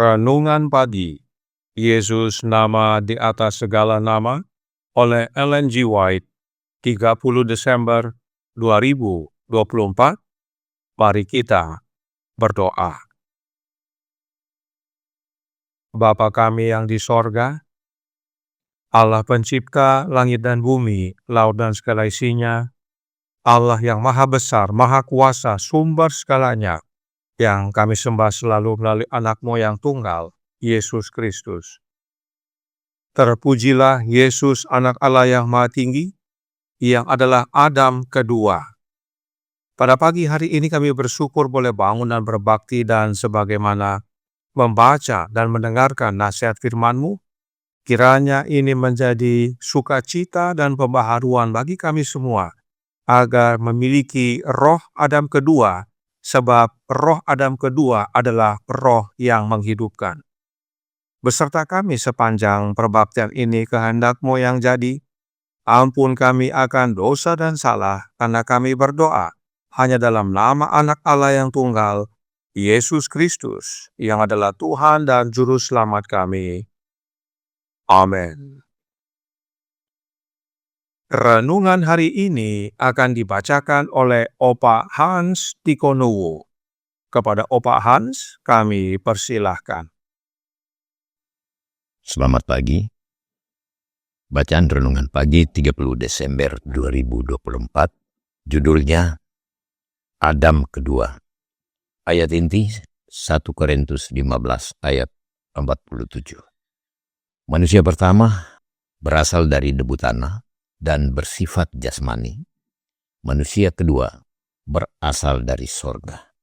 Renungan Pagi, Yesus Nama di Atas Segala Nama, oleh Ellen G. White, 30 Desember 2024. Mari kita berdoa. Bapa kami yang di sorga, Allah pencipta langit dan bumi, laut dan segala isinya, Allah yang maha besar, maha kuasa, sumber segalanya, yang kami sembah selalu melalui anak-Mu yang tunggal, Yesus Kristus. Terpujilah Yesus, anak Allah yang maha tinggi, yang adalah Adam kedua. Pada pagi hari ini kami bersyukur boleh bangun dan berbakti, dan sebagaimana membaca dan mendengarkan nasihat firman-Mu, kiranya ini menjadi sukacita dan pembaharuan bagi kami semua, agar memiliki roh Adam kedua, sebab roh Adam kedua adalah roh yang menghidupkan. Beserta kami sepanjang perbaktian ini, kehendak-Mu yang jadi. Ampun kami akan dosa dan salah, karena kami berdoa hanya dalam nama Anak Allah yang tunggal, Yesus Kristus, yang adalah Tuhan dan Juru Selamat kami. Amin. Renungan hari ini akan dibacakan oleh Opa Hans Tikonowo. Kepada Opa Hans, kami persilahkan. Selamat pagi. Bacaan Renungan Pagi 30 Desember 2024, judulnya Adam kedua. Ayat inti 1 Korintus 15 ayat 47. Manusia pertama berasal dari debu tanah dan bersifat jasmani. Manusia kedua berasal dari sorga.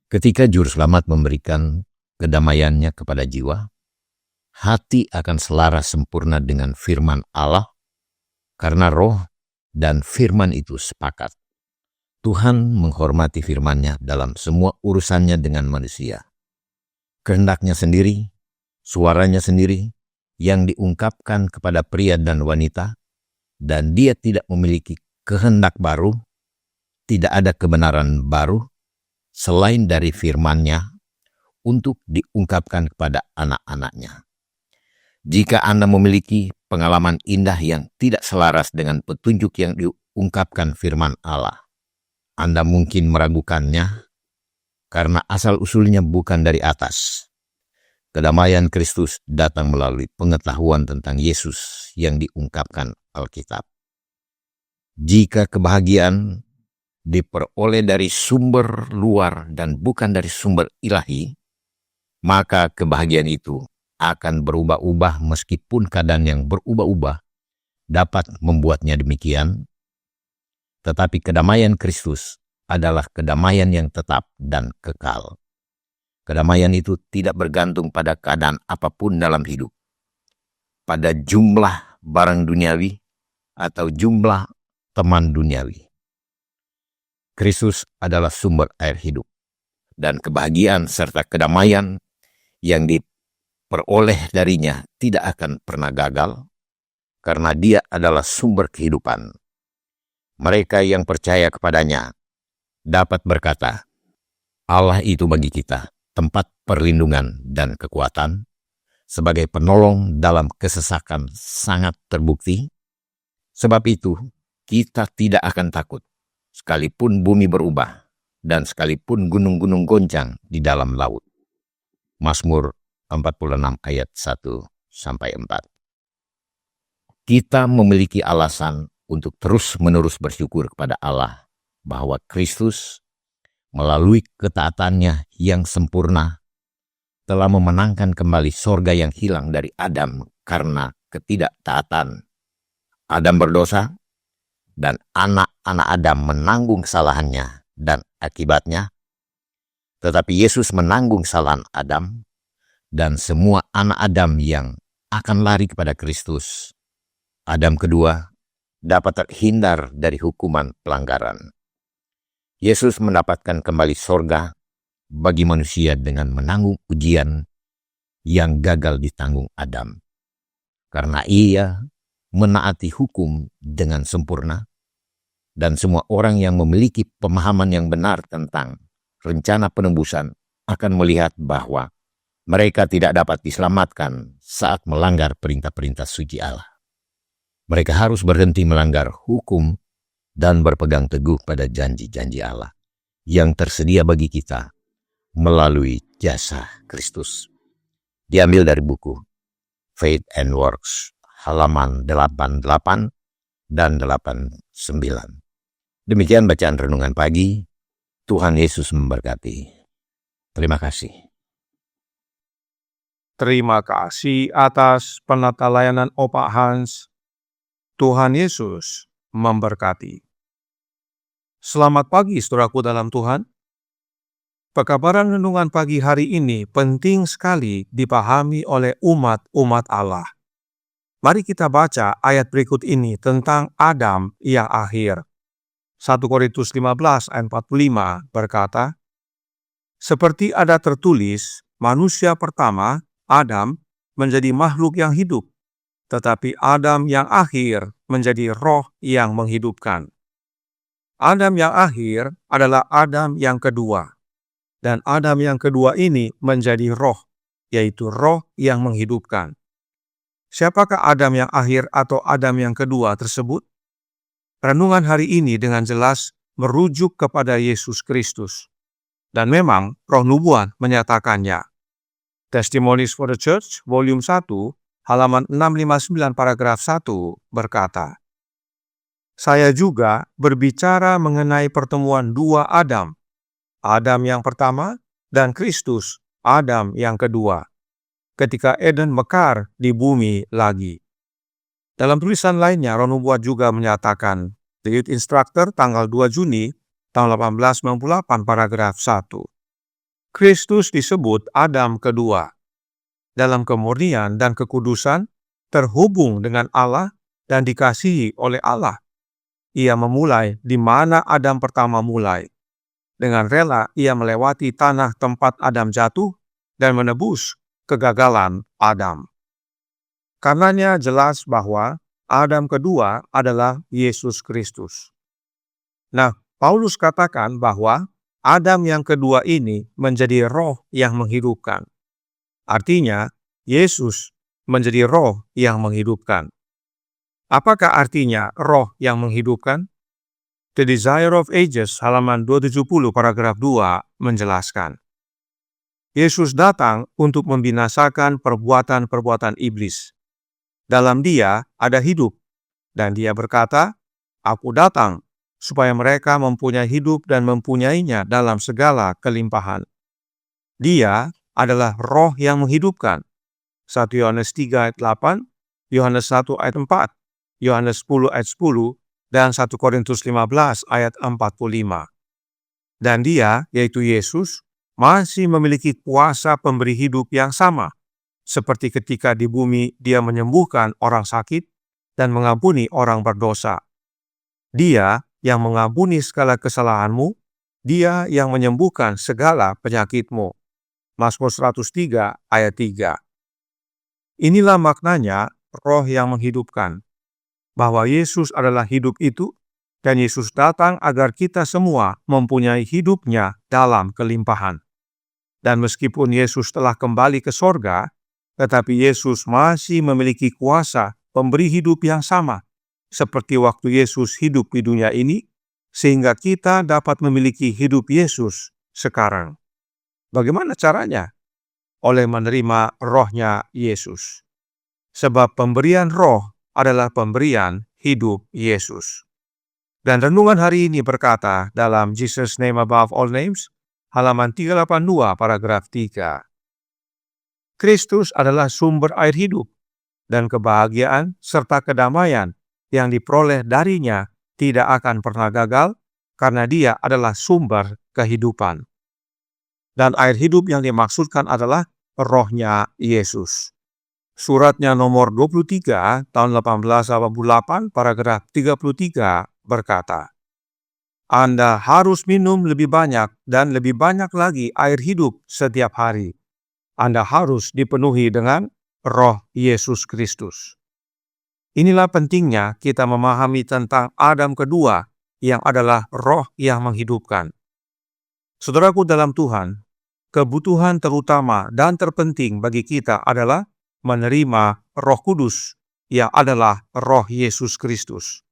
Ketika Juru Selamat memberikan kedamaiannya kepada jiwa, hati akan selaras sempurna dengan firman Allah, karena roh dan firman itu sepakat. Tuhan menghormati firman-Nya dalam semua urusannya dengan manusia. Kehendaknya sendiri, suaranya sendiri, yang diungkapkan kepada pria dan wanita, dan Dia tidak memiliki kehendak baru, tidak ada kebenaran baru, selain dari firman-Nya untuk diungkapkan kepada anak-anak-Nya. Jika Anda memiliki pengalaman indah yang tidak selaras dengan petunjuk yang diungkapkan firman Allah, Anda mungkin meragukannya karena asal-usulnya bukan dari atas. Kedamaian Kristus datang melalui pengetahuan tentang Yesus yang diungkapkan Alkitab. Jika kebahagiaan diperoleh dari sumber luar dan bukan dari sumber ilahi, maka kebahagiaan itu akan berubah-ubah, meskipun keadaan yang berubah-ubah dapat membuatnya demikian. Tetapi kedamaian Kristus adalah kedamaian yang tetap dan kekal. Kedamaian itu tidak bergantung pada keadaan apapun dalam hidup, pada jumlah barang duniawi atau jumlah teman duniawi. Kristus adalah sumber air hidup, dan kebahagiaan serta kedamaian yang diperoleh darinya tidak akan pernah gagal, karena Dia adalah sumber kehidupan. Mereka yang percaya kepadanya dapat berkata, Allah itu bagi kita tempat perlindungan dan kekuatan, sebagai penolong dalam kesesakan sangat terbukti. Sebab itu, kita tidak akan takut, sekalipun bumi berubah, dan sekalipun gunung-gunung goncang di dalam laut. Mazmur 46 ayat 1-4. Kita memiliki alasan untuk terus-menerus bersyukur kepada Allah bahwa Kristus melalui ketaatannya yang sempurna telah memenangkan kembali sorga yang hilang dari Adam karena ketidaktaatan. Adam berdosa, dan anak-anak Adam menanggung kesalahannya dan akibatnya. Tetapi Yesus menanggung kesalahan Adam dan semua anak Adam yang akan lari kepada Kristus. Adam kedua dapat terhindar dari hukuman pelanggaran. Yesus mendapatkan kembali sorga bagi manusia dengan menanggung ujian yang gagal ditanggung Adam. Karena Ia menaati hukum dengan sempurna, dan semua orang yang memiliki pemahaman yang benar tentang rencana penebusan akan melihat bahwa Mereka tidak dapat diselamatkan saat melanggar perintah-perintah suci Allah. Mereka harus berhenti melanggar hukum dan berpegang teguh pada janji-janji Allah yang tersedia bagi kita melalui jasa Kristus. Diambil dari buku Faith and Works, halaman 88 dan 89. Demikian bacaan renungan pagi. Tuhan Yesus memberkati. Terima kasih. Terima kasih atas penata layanan Opa Hans. Tuhan Yesus memberkati. Selamat pagi saudaraku dalam Tuhan. Pekabaran renungan pagi hari ini penting sekali dipahami oleh umat Allah. Mari kita baca ayat berikut ini tentang Adam yang akhir. 1 Korintus 15 ayat 45 berkata, seperti ada tertulis, manusia pertama, Adam, menjadi makhluk yang hidup, tetapi Adam yang akhir menjadi roh yang menghidupkan. Adam yang akhir adalah Adam yang kedua, dan Adam yang kedua ini menjadi roh, yaitu roh yang menghidupkan. Siapakah Adam yang akhir atau Adam yang kedua tersebut? Renungan hari ini dengan jelas merujuk kepada Yesus Kristus. Dan memang Roh Nubuat menyatakannya. Testimonies for the Church, volume 1, halaman 659 paragraf 1 berkata, saya juga berbicara mengenai pertemuan dua Adam. Adam yang pertama dan Kristus, Adam yang kedua. Ketika Eden mekar di bumi lagi. Dalam tulisan lainnya, Roh Nubuat juga menyatakan, The Youth Instructor tanggal 2 Juni tahun 1898 paragraf 1. Kristus disebut Adam kedua. Dalam kemurnian dan kekudusan, terhubung dengan Allah dan dikasihi oleh Allah. Ia memulai di mana Adam pertama mulai. Dengan rela ia melewati tanah tempat Adam jatuh dan menebus kegagalan Adam. Karenanya jelas bahwa Adam kedua adalah Yesus Kristus. Nah, Paulus katakan bahwa Adam yang kedua ini menjadi roh yang menghidupkan. Artinya, Yesus menjadi roh yang menghidupkan. Apakah artinya roh yang menghidupkan? The Desire of Ages, halaman 270 paragraf 2 menjelaskan. Yesus datang untuk membinasakan perbuatan-perbuatan iblis. Dalam Dia ada hidup, dan Dia berkata, Aku datang supaya mereka mempunyai hidup dan mempunyainya dalam segala kelimpahan. Dia adalah roh yang menghidupkan. 1 Yohanes 3 ayat 8, Yohanes 1 ayat 4, Yohanes 10 ayat 10, dan 1 Korintus 15 ayat 45. Dan Dia, yaitu Yesus, masih memiliki kuasa pemberi hidup yang sama, seperti ketika di bumi Dia menyembuhkan orang sakit dan mengampuni orang berdosa. Dia yang mengampuni segala kesalahanmu, Dia yang menyembuhkan segala penyakitmu. Mazmur 103 ayat 3. Inilah maknanya roh yang menghidupkan, bahwa Yesus adalah hidup itu, dan Yesus datang agar kita semua mempunyai hidupnya dalam kelimpahan. Dan meskipun Yesus telah kembali ke sorga, tetapi Yesus masih memiliki kuasa pemberi hidup yang sama, seperti waktu Yesus hidup di dunia ini, sehingga kita dapat memiliki hidup Yesus sekarang. Bagaimana caranya? Oleh menerima rohnya Yesus. Sebab pemberian roh adalah pemberian hidup Yesus. Dan renungan hari ini berkata dalam Jesus Name Above All Names, halaman 382 paragraf 3. Kristus adalah sumber air hidup, dan kebahagiaan serta kedamaian yang diperoleh darinya tidak akan pernah gagal karena Dia adalah sumber kehidupan. Dan air hidup yang dimaksudkan adalah rohnya Yesus. Suratnya nomor 23 tahun 1888 paragraf 33 berkata, Anda harus minum lebih banyak dan lebih banyak lagi air hidup setiap hari. Anda harus dipenuhi dengan roh Yesus Kristus. Inilah pentingnya kita memahami tentang Adam kedua yang adalah roh yang menghidupkan. Saudaraku dalam Tuhan, kebutuhan terutama dan terpenting bagi kita adalah menerima Roh Kudus, yang adalah Roh Yesus Kristus.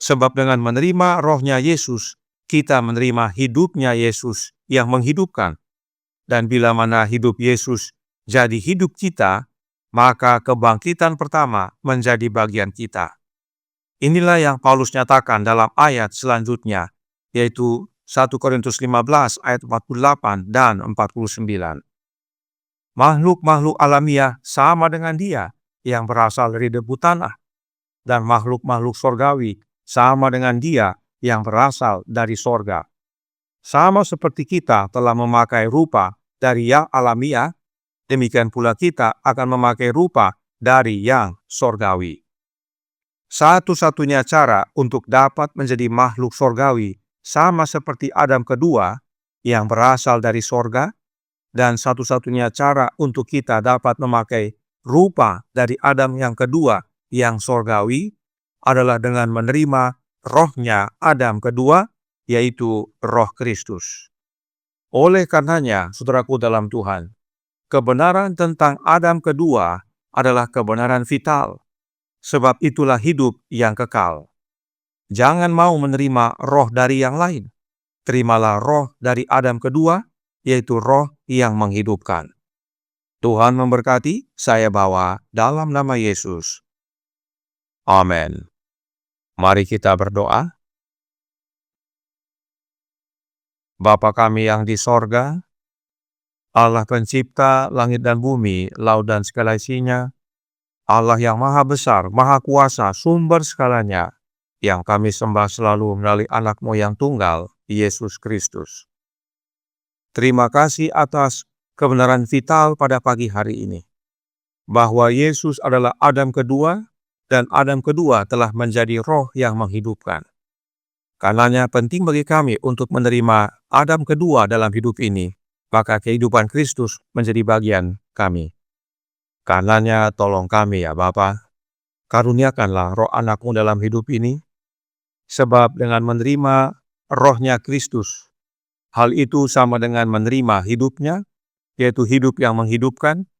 Sebab dengan menerima Rohnya Yesus, kita menerima hidupnya Yesus yang menghidupkan. Dan bila mana hidup Yesus jadi hidup kita, maka kebangkitan pertama menjadi bagian kita. Inilah yang Paulus nyatakan dalam ayat selanjutnya, yaitu 1 Korintus 15 ayat 48 dan 49. Makhluk-makhluk alamiah sama dengan dia yang berasal dari debu tanah, dan makhluk-makhluk sorgawi sama dengan dia yang berasal dari sorga. Sama seperti kita telah memakai rupa dari yang alamiah, demikian pula kita akan memakai rupa dari yang sorgawi. Satu-satunya cara untuk dapat menjadi makhluk sorgawi sama seperti Adam kedua yang berasal dari sorga, dan satu-satunya cara untuk kita dapat memakai rupa dari Adam yang kedua yang sorgawi adalah dengan menerima rohnya Adam kedua, yaitu Roh Kristus. Oleh karenanya, saudaraku dalam Tuhan, kebenaran tentang Adam kedua adalah kebenaran vital, sebab itulah hidup yang kekal. Jangan mau menerima roh dari yang lain. Terimalah roh dari Adam kedua, yaitu roh yang menghidupkan. Tuhan memberkati, saya bawa dalam nama Yesus. Amin. Mari kita berdoa. Bapa kami yang di sorga, Allah pencipta langit dan bumi, laut dan segala isinya, Allah yang maha besar, maha kuasa, sumber segalanya, yang kami sembah selalu melalui anak-Mu yang tunggal, Yesus Kristus. Terima kasih atas kebenaran vital pada pagi hari ini, bahwa Yesus adalah Adam kedua, dan Adam kedua telah menjadi roh yang menghidupkan. Karenanya penting bagi kami untuk menerima Adam kedua dalam hidup ini, maka kehidupan Kristus menjadi bagian kami. Karenanya tolong kami ya Bapa, karuniakanlah roh anak-Mu dalam hidup ini, sebab dengan menerima rohnya Kristus, hal itu sama dengan menerima hidupnya, yaitu hidup yang menghidupkan,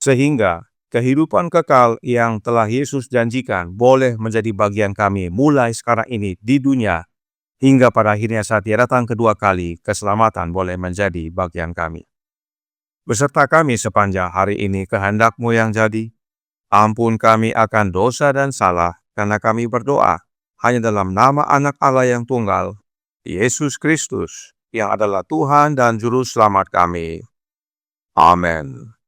sehingga kehidupan kekal yang telah Yesus janjikan boleh menjadi bagian kami mulai sekarang ini di dunia, hingga pada akhirnya saat Dia datang kedua kali, keselamatan boleh menjadi bagian kami. Beserta kami sepanjang hari ini kehendak-Mu yang jadi. Ampun kami akan dosa dan salah, karena kami berdoa hanya dalam nama Anak Allah yang tunggal, Yesus Kristus, yang adalah Tuhan dan Juru Selamat kami. Amin.